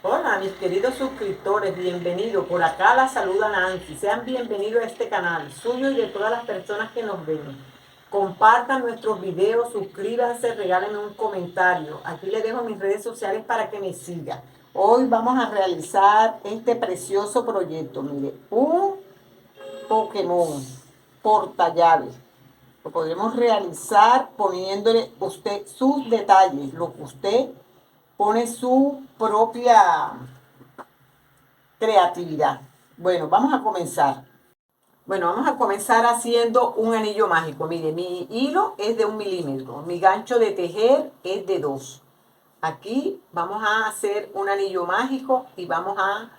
Hola, mis queridos suscriptores, bienvenidos. Por acá la saluda Nancy. Sean bienvenidos a este canal, suyo y de todas las personas que nos ven. Compartan nuestros videos, suscríbanse, regálenme un comentario. Aquí les dejo mis redes sociales para que me sigan. Hoy vamos a realizar este precioso proyecto. Mire, un Pokémon portallaves. Lo podremos realizar poniéndole usted sus detalles, lo que usted pone su propia creatividad. Bueno, vamos a comenzar. Bueno, vamos a comenzar haciendo un anillo mágico. Mire, mi hilo es de 1 milímetro. Mi gancho de tejer es de 2. Aquí vamos a hacer un anillo mágico y vamos a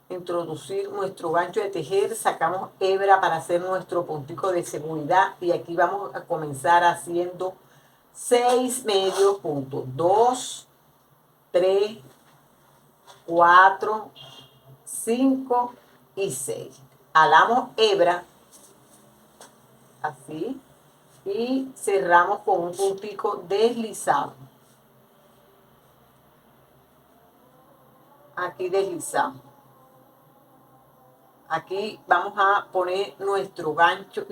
introducir nuestro gancho de tejer. Sacamos hebra para hacer nuestro puntico de seguridad. Y aquí vamos a comenzar haciendo 6 medios puntos. 2, 3, 4, 5 y 6. Alamos hebra, así, y cerramos con un puntico deslizado. Aquí deslizamos. Aquí vamos a poner nuestro gancho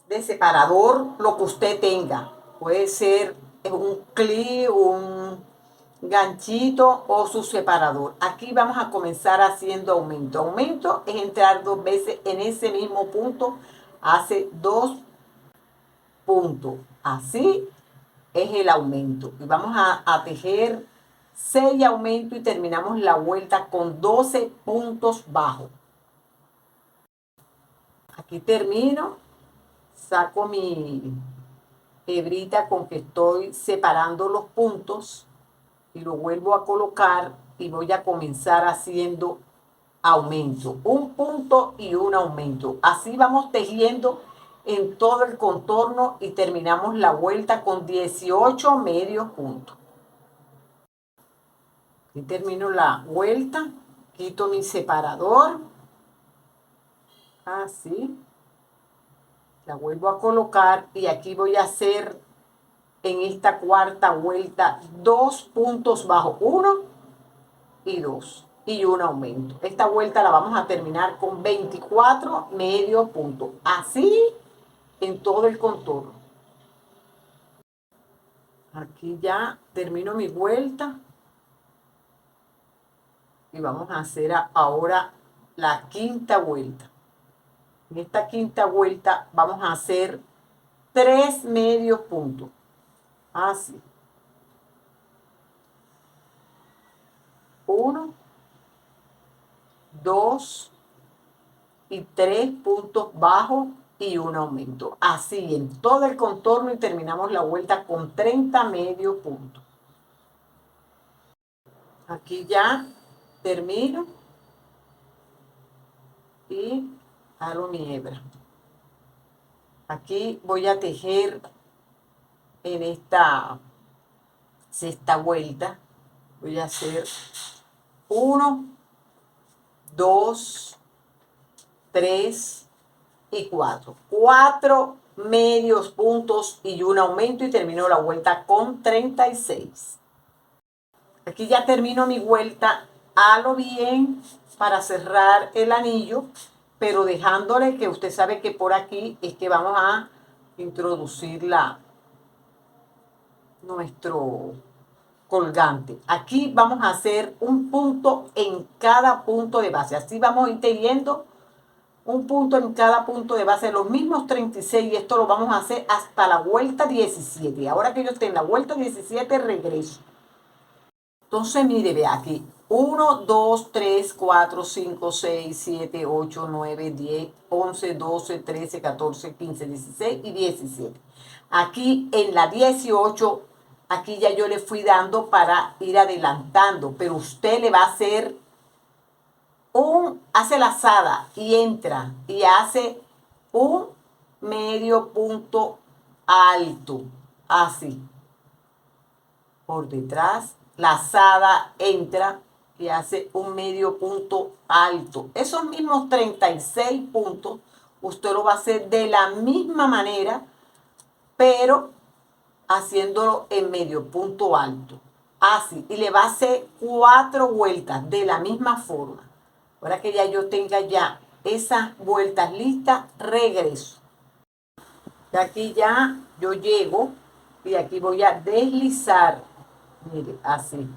de separador, lo que usted tenga. Puede ser un clip, un ganchito o su separador. Aquí vamos a comenzar haciendo aumento. Aumento es entrar 2 veces en ese mismo punto, hace 2 puntos. Así es el aumento. Y vamos a tejer 6 aumentos y terminamos la vuelta con 12 puntos bajos. Aquí termino, saco mi hebrita con que estoy separando los puntos y lo vuelvo a colocar y voy a comenzar haciendo aumento, un punto y un aumento. Así vamos tejiendo en todo el contorno y terminamos la vuelta con 18 medios puntos. Y termino la vuelta, quito mi separador, así, la vuelvo a colocar y aquí voy a hacer en esta cuarta vuelta 2 puntos bajos, 1 y 2 y un aumento. Esta vuelta la vamos a terminar con 24 medios puntos, así en todo el contorno. Aquí ya termino mi vuelta y vamos a hacer ahora la quinta vuelta. En esta quinta vuelta vamos a hacer 3 medios puntos, así, 1, 2 y 3 puntos bajos y un aumento, así en todo el contorno y terminamos la vuelta con 30 medios puntos. Aquí ya termino y hago mi hebra. Aquí voy a tejer en esta sexta vuelta, voy a hacer 1, 2, 3 y 4. 4 medios puntos y un aumento y termino la vuelta con 36. Aquí ya termino mi vuelta, halo bien para cerrar el anillo, pero dejándole que usted sabe que por aquí es que vamos a introducir nuestro colgante. Aquí vamos a hacer un punto en cada punto de base. Así vamos a ir teniendo un punto en cada punto de base, los mismos 36, y esto lo vamos a hacer hasta la vuelta 17. Ahora que yo esté en la vuelta 17, regreso. Entonces, mire, ve aquí. 1, 2, 3, 4, 5, 6, 7, 8, 9, 10, 11, 12, 13, 14, 15, 16 y 17. Aquí en la 18, aquí ya yo le fui dando para ir adelantando, pero usted le va a hacer hace lazada y entra y hace un medio punto alto, así, por detrás, lazada, entra y hace un medio punto alto. Esos mismos 36 puntos, usted lo va a hacer de la misma manera, pero haciéndolo en medio punto alto. así, y le va a hacer 4 vueltas de la misma forma. Ahora que ya yo tenga ya esas vueltas listas, regreso. De aquí ya yo llego y aquí voy a deslizar, mire, así.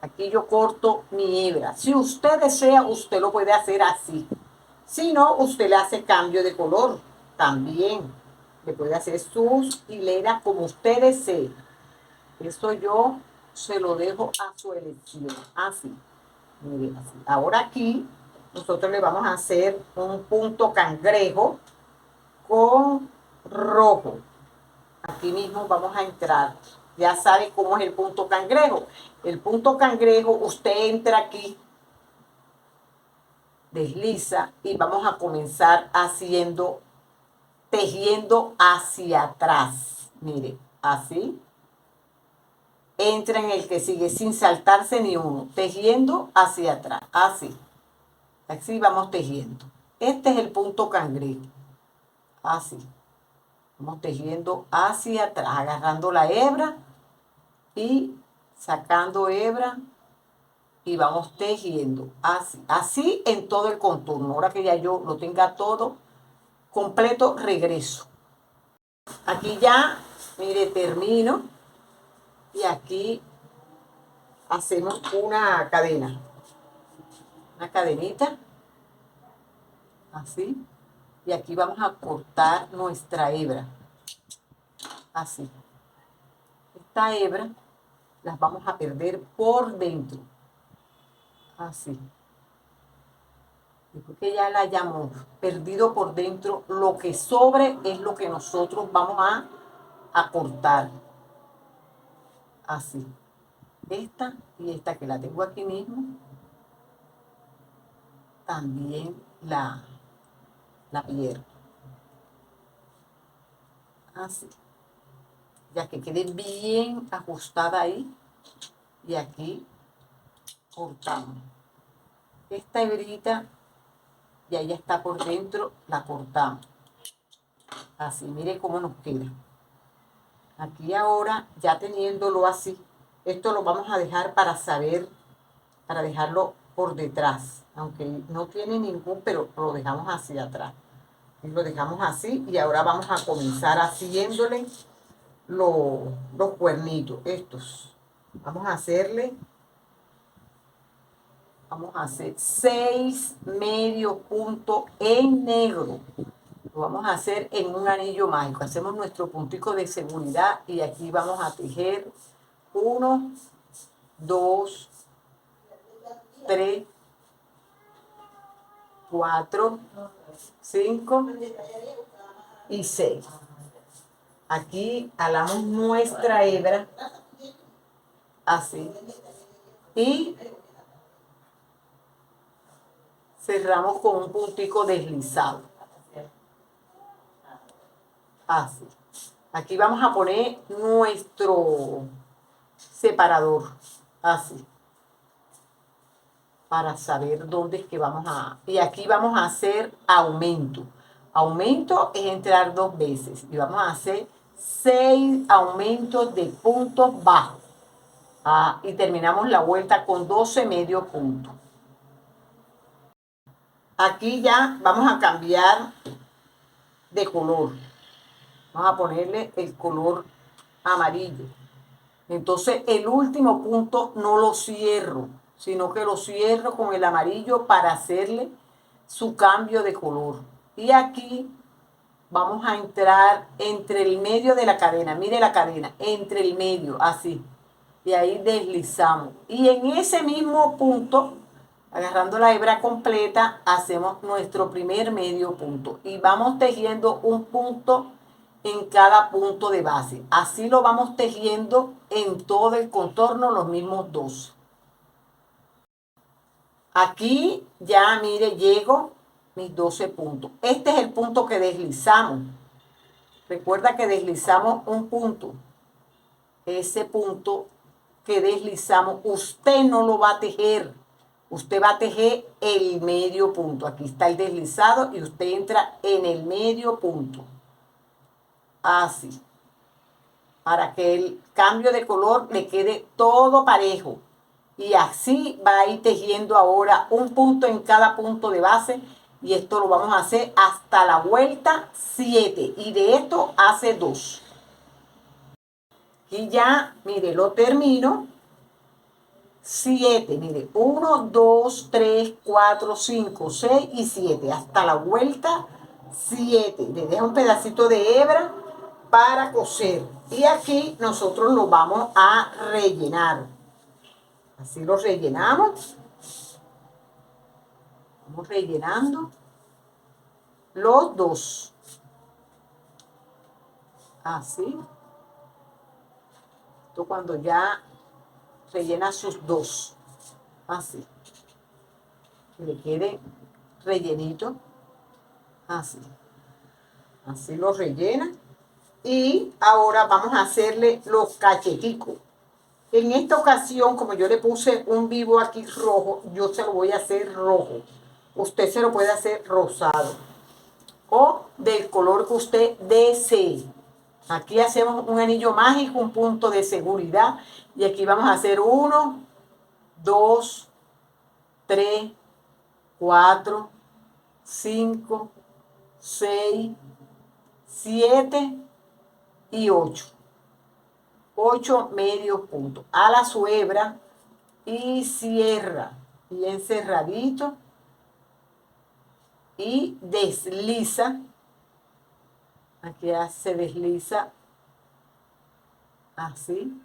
Aquí yo corto mi hebra. Si usted desea, usted lo puede hacer así. Si no, usted le hace cambio de color también. Le puede hacer sus hileras como usted desee. Eso yo se lo dejo a su elección. Así. Mire, así. Ahora aquí nosotros le vamos a hacer un punto cangrejo con rojo. Aquí mismo vamos a entrar. Ya sabe cómo es el punto cangrejo. El punto cangrejo, usted entra aquí, desliza y vamos a comenzar haciendo, tejiendo hacia atrás. Mire, así. Entra en el que sigue sin saltarse ni uno, tejiendo hacia atrás, así. Así vamos tejiendo. Este es el punto cangrejo. Así. Vamos tejiendo hacia atrás, agarrando la hebra y sacando hebra y vamos tejiendo así, así en todo el contorno. Ahora que ya yo lo tenga todo completo, regreso. Aquí ya, mire, termino y aquí hacemos una cadena, una cadenita, así, y aquí vamos a cortar nuestra hebra, así. Esta hebra las vamos a perder por dentro, así. Después que ya la hayamos perdido por dentro, lo que sobre es lo que nosotros vamos a cortar. Así. Esta y esta que la tengo aquí mismo, también la pierdo. Así. Ya que quede bien ajustada ahí. Y aquí cortamos. Esta hebrita ya está por dentro, la cortamos. Así, mire cómo nos queda. Aquí ahora, ya teniéndolo así, esto lo vamos a dejar para saber, para dejarlo por detrás. Aunque no tiene ningún, pero lo dejamos hacia atrás. Y lo dejamos así y ahora vamos a comenzar haciéndole los cuernitos, estos. Vamos a hacerle, vamos a hacer 6 medio punto en negro. Lo vamos a hacer en un anillo mágico. Hacemos nuestro puntico de seguridad y aquí vamos a tejer 1, 2, 3, 4, 5 y 6. Aquí alamos nuestra hebra así y cerramos con un puntico deslizado. Así. Aquí vamos a poner nuestro separador. Así. Para saber dónde es que vamos a... Y aquí vamos a hacer aumento. Aumento es entrar 2 veces. Y vamos a hacer 6 aumentos de puntos bajos. Y terminamos la vuelta con 12 medio puntos. Aquí ya vamos a cambiar de color. Vamos a ponerle el color amarillo. Entonces el último punto no lo cierro, sino que lo cierro con el amarillo para hacerle su cambio de color. Y aquí vamos a entrar entre el medio de la cadena. Mire la cadena, entre el medio, así. Y ahí deslizamos. Y en ese mismo punto, agarrando la hebra completa, hacemos nuestro primer medio punto. Y vamos tejiendo un punto en cada punto de base. Así lo vamos tejiendo en todo el contorno, los mismos 12. Aquí ya, mire, llego mis 12 puntos. Este es el punto que deslizamos. Recuerda que deslizamos un punto. Ese punto que deslizamos, usted no lo va a tejer. Usted va a tejer el medio punto. Aquí está el deslizado y usted entra en el medio punto. Así. para que el cambio de color le quede todo parejo. Y así va a ir tejiendo ahora un punto en cada punto de base. Y esto lo vamos a hacer hasta la vuelta 7. Y de esto hace 2. Y ya, mire, lo termino. 7, mire, 1, 2, 3, 4, 5, 6 y 7. Hasta la vuelta 7. Le dejo un pedacito de hebra para coser. Y aquí nosotros lo vamos a rellenar. Así lo rellenamos. Vamos rellenando los dos. Así. Esto cuando ya rellena sus dos. Así. Que le quede rellenito. Así. Así lo rellena. Y ahora vamos a hacerle los cacheticos. En esta ocasión, como yo le puse un vivo aquí rojo, yo se lo voy a hacer rojo. Usted se lo puede hacer rosado o del color que usted desee. Aquí hacemos un anillo mágico, un punto de seguridad. Y aquí vamos a hacer 1, 2, 3, 4, 5, 6, 7 y 8. 8 medios puntos. Ala su hebra y cierra bien cerradito y desliza. Aquí ya se desliza así.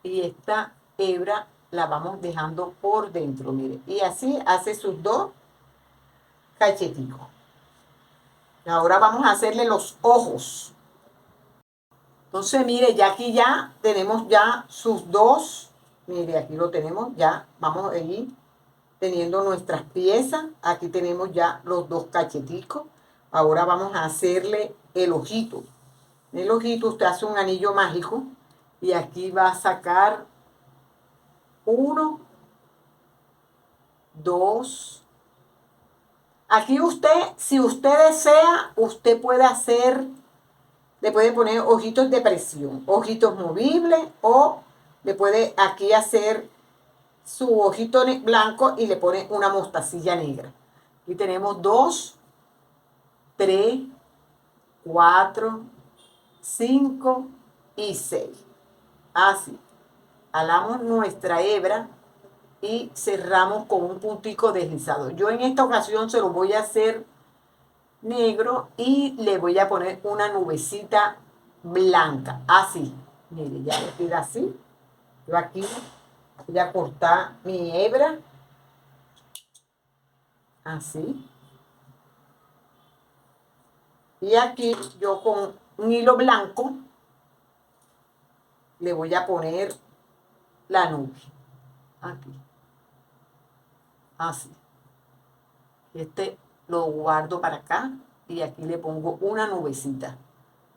Y esta hebra la vamos dejando por dentro, mire. Y así hace sus dos cacheticos. Ahora vamos a hacerle los ojos. Entonces, mire, ya aquí ya tenemos ya sus dos. Mire, aquí lo tenemos ya. Vamos a ir teniendo nuestras piezas. Aquí tenemos ya los dos cacheticos. Ahora vamos a hacerle el ojito. El ojito usted hace un anillo mágico. Y aquí va a sacar 1, 2. Aquí usted, si usted desea, usted puede hacer, le puede poner ojitos de presión, ojitos movibles, o le puede aquí hacer su ojito blanco y le pone una mostacilla negra. Aquí tenemos 2, 3, 4, 5 y 6. Así. Jalamos nuestra hebra y cerramos con un puntico deslizado. Yo en esta ocasión se lo voy a hacer negro y le voy a poner una nubecita blanca. Así. Mire, ya le queda así. Yo aquí voy a cortar mi hebra. Así. Y aquí yo con un hilo blanco le voy a poner la nube. Aquí. Así. Este lo guardo para acá y aquí le pongo una nubecita.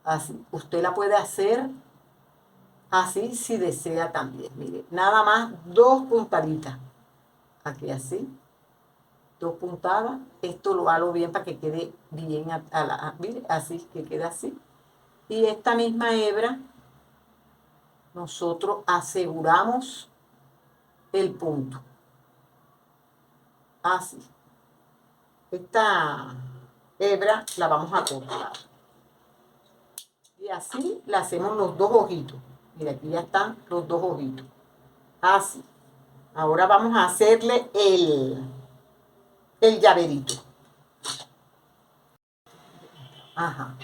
Así. Usted la puede hacer así si desea también. Mire, nada más 2 puntaditas. Aquí así. 2 puntadas. Esto lo hago bien para que quede bien mire, así, que quede así. Y esta misma hebra nosotros aseguramos el punto. Así. Esta hebra la vamos a cortar. Y así le hacemos los dos ojitos. Mira, aquí ya están los dos ojitos. Así. Ahora vamos a hacerle el llaverito. Ajá.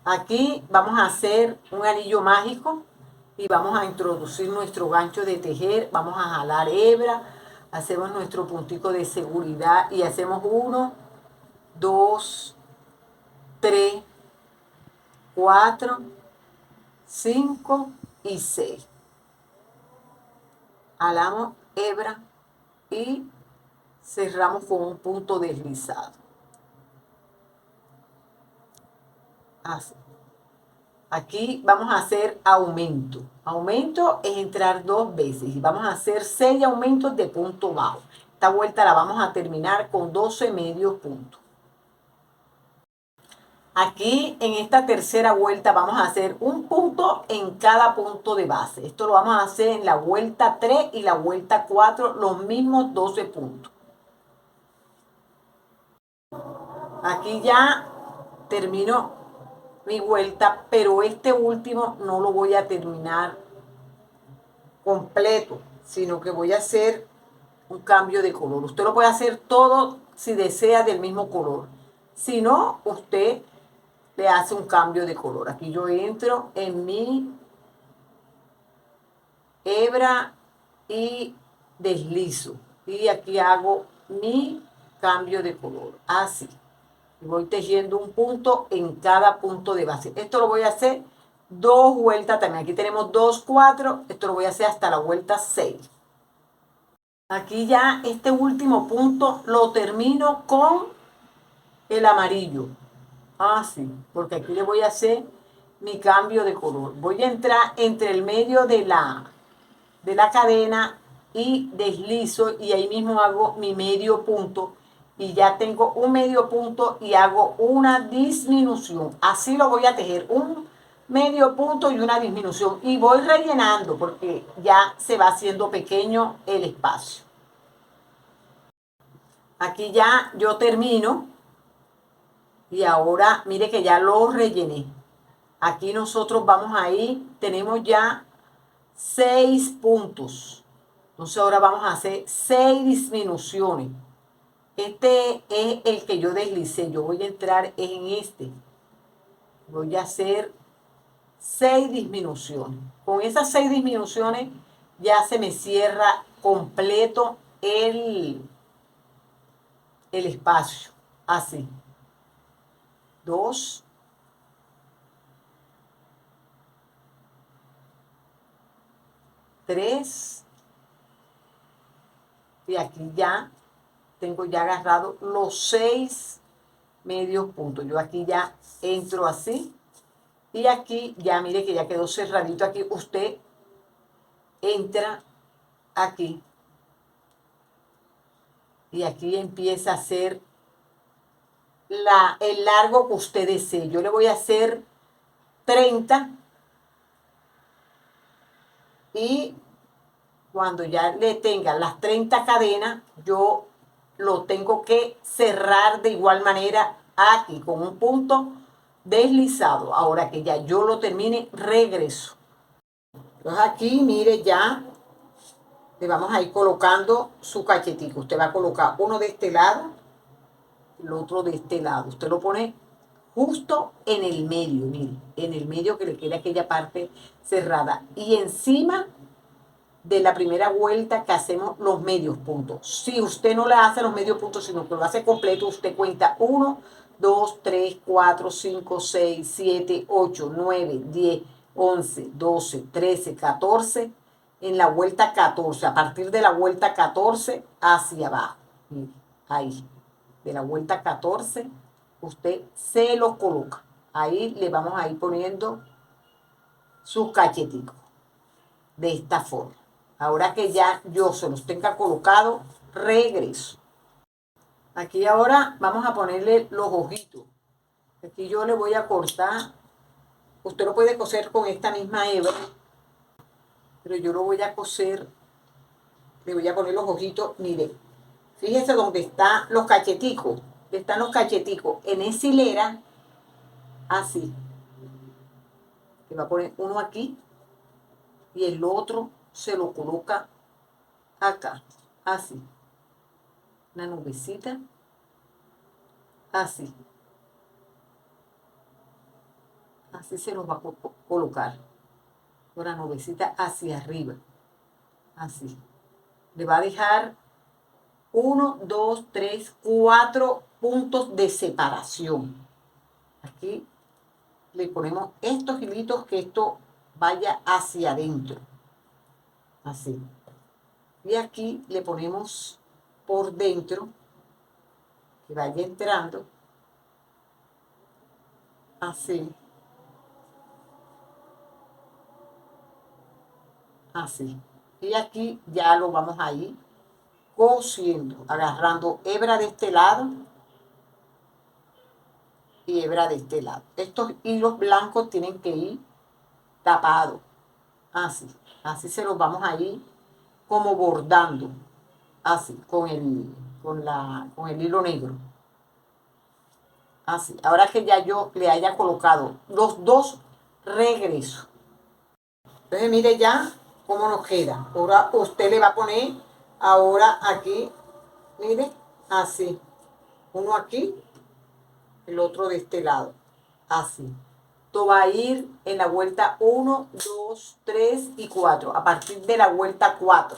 Aquí vamos a hacer un anillo mágico y vamos a introducir nuestro gancho de tejer. Vamos a jalar hebra. Hacemos nuestro puntico de seguridad y hacemos 1, 2, 3, 4, 5 y 6. Jalamos hebra y cerramos con un punto deslizado. Así. Aquí vamos a hacer aumento. Aumento es entrar 2 veces y vamos a hacer 6 aumentos de punto bajo. Esta vuelta la vamos a terminar con 12 medios puntos. Aquí en esta tercera vuelta vamos a hacer un punto en cada punto de base. Esto lo vamos a hacer en la vuelta 3 y la vuelta 4, los mismos 12 puntos. Aquí ya termino mi vuelta, pero este último no lo voy a terminar completo, sino que voy a hacer un cambio de color. Usted lo puede hacer todo si desea del mismo color. Si no, usted le hace un cambio de color. Aquí yo entro en mi hebra y deslizo. Y aquí hago mi cambio de color. Así. Voy tejiendo un punto en cada punto de base. Esto lo voy a hacer 2 vueltas también. Aquí tenemos 2, 4. Esto lo voy a hacer hasta la vuelta 6. Aquí ya este último punto lo termino con el amarillo. Así, porque aquí le voy a hacer mi cambio de color. Voy a entrar entre el medio de la cadena y deslizo y ahí mismo hago mi medio punto y ya tengo un medio punto y hago una disminución. Así lo voy a tejer, un medio punto y una disminución, y voy rellenando porque ya se va haciendo pequeño el espacio. Aquí ya yo termino y ahora mire que ya lo rellené. Aquí nosotros vamos a ir, tenemos ya 6 puntos. Entonces ahora vamos a hacer 6 disminuciones. Este es el que yo deslicé. Yo voy a entrar en este. Voy a hacer 6 disminuciones. Con esas 6 disminuciones ya se me cierra completo el espacio. Así. 2, 3. Y aquí ya tengo ya agarrado los 6 medios puntos. Yo aquí ya entro así. Y aquí ya mire que ya quedó cerradito. Aquí usted entra aquí. Y aquí empieza a hacer el largo que usted desee. Yo le voy a hacer 30. Y cuando ya le tenga las 30 cadenas, yo lo tengo que cerrar de igual manera aquí con un punto deslizado. Ahora que ya yo lo termine, regreso. Entonces aquí, mire, ya le vamos a ir colocando su cachetico. Usted va a colocar uno de este lado, el otro de este lado. Usted lo pone justo en el medio, mire, en el medio que le quede aquella parte cerrada. Y encima de la primera vuelta que hacemos los medios puntos. Si usted no le hace los medios puntos, sino que lo hace completo, usted cuenta 1, 2, 3, 4, 5, 6, 7, 8, 9, 10, 11, 12, 13, 14. En la vuelta 14, a partir de la vuelta 14 hacia abajo. Mire, ahí. De la vuelta 14, usted se lo coloca. Ahí le vamos a ir poniendo sus cacheticos. De esta forma. Ahora que ya yo se los tenga colocado, regreso. Aquí ahora vamos a ponerle los ojitos. Aquí yo le voy a cortar. Usted lo puede coser con esta misma hebra, pero yo lo voy a coser. Le voy a poner los ojitos. Mire, fíjese dónde están los cacheticos. Están los cacheticos en esa hilera, así. Le va a poner uno aquí y el otro se lo coloca acá, así. Una nubecita, así. Así se nos va a colocar. Una nubecita hacia arriba. Así. Le va a dejar 1, 2, 3, 4 puntos de separación. Aquí le ponemos estos hilitos que esto vaya hacia adentro. Así. Y aquí le ponemos por dentro que vaya entrando. Así. Así. Y aquí ya lo vamos a ir cosiendo, agarrando hebra de este lado y hebra de este lado. Estos hilos blancos tienen que ir tapados, así. Así se los vamos a ir como bordando, así, con el hilo negro. Así, ahora que ya yo le haya colocado los dos, regreso. Entonces mire ya cómo nos queda. Ahora usted le va a poner, ahora aquí, mire, así. Uno aquí, el otro de este lado. Así. Esto va a ir en la vuelta 1, 2, 3 y 4. A partir de la vuelta 4.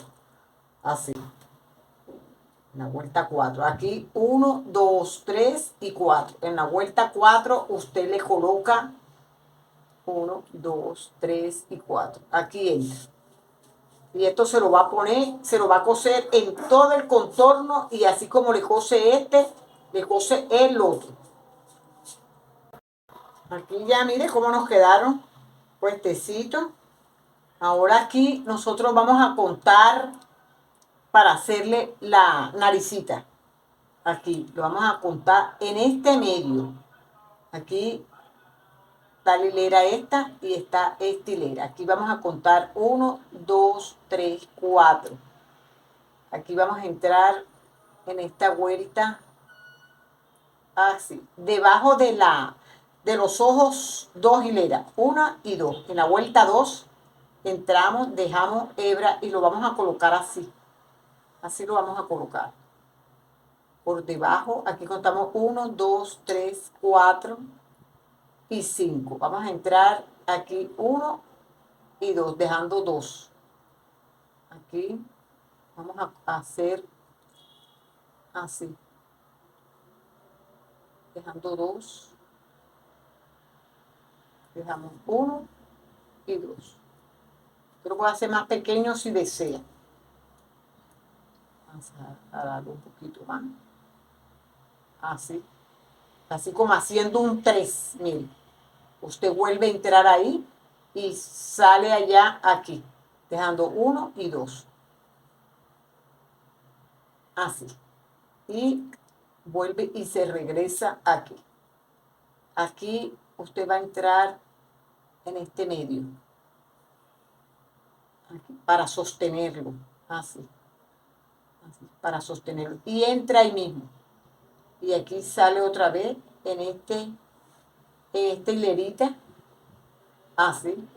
Así. En la vuelta 4. Aquí 1, 2, 3 y 4. En la vuelta 4 usted le coloca 1, 2, 3 y 4. Aquí entra. Y esto se lo va a poner, se lo va a coser en todo el contorno y así como le cose este, le cose el otro. Aquí ya mire cómo nos quedaron puestecitos. Ahora aquí nosotros vamos a contar para hacerle la naricita. Aquí lo vamos a contar en este medio. Aquí está la hilera esta y está esta hilera. Aquí vamos a contar 1, 2, 3, 4. Aquí vamos a entrar en esta vuelta así. Debajo de los ojos, 2 hileras. 1 y 2. En la vuelta 2 entramos, dejamos hebra y lo vamos a colocar así. Así lo vamos a colocar. Por debajo, aquí contamos 1, 2, 3, 4 y 5. Vamos a entrar aquí 1 y 2, dejando 2. Aquí vamos a hacer así. Dejando 2. Dejamos 1 y 2. Yo lo puedo hacer más pequeño si desea. Vamos a darle un poquito más. Así. Así como haciendo un 3. Mire. Usted vuelve a entrar ahí y sale allá aquí. Dejando 1 y 2. Así. Y vuelve y se regresa aquí. Aquí usted va a entrar en este medio. Aquí, para sostenerlo. Así. Así. Para sostenerlo. Y entra ahí mismo. Y aquí sale otra vez en esta hilerita. Así.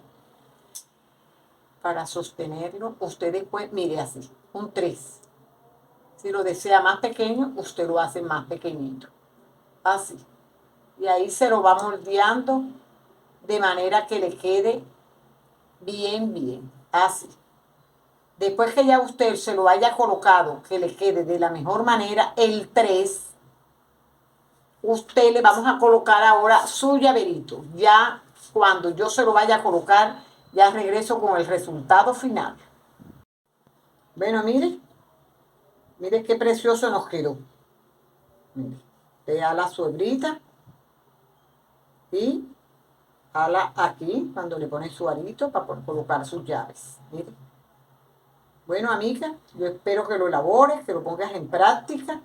Para sostenerlo. Usted después, mire así. Un 3. Si lo desea más pequeño, usted lo hace más pequeñito. Así. Y ahí se lo va moldeando de manera que le quede bien, bien. Así. Después que ya usted se lo haya colocado, que le quede de la mejor manera el 3, usted le vamos a colocar ahora su llaverito. Ya cuando yo se lo vaya a colocar, ya regreso con el resultado final. Bueno, mire. Mire qué precioso nos quedó. Mire. Usted ala su hebrita y ala aquí cuando le pone su arito para colocar sus llaves. Mire. Bueno, amiga, yo espero que lo elabores, que lo pongas en práctica.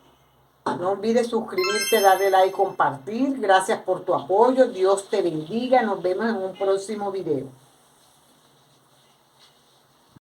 No olvides suscribirte, darle like, compartir. Gracias por tu apoyo. Dios te bendiga. Nos vemos en un próximo video.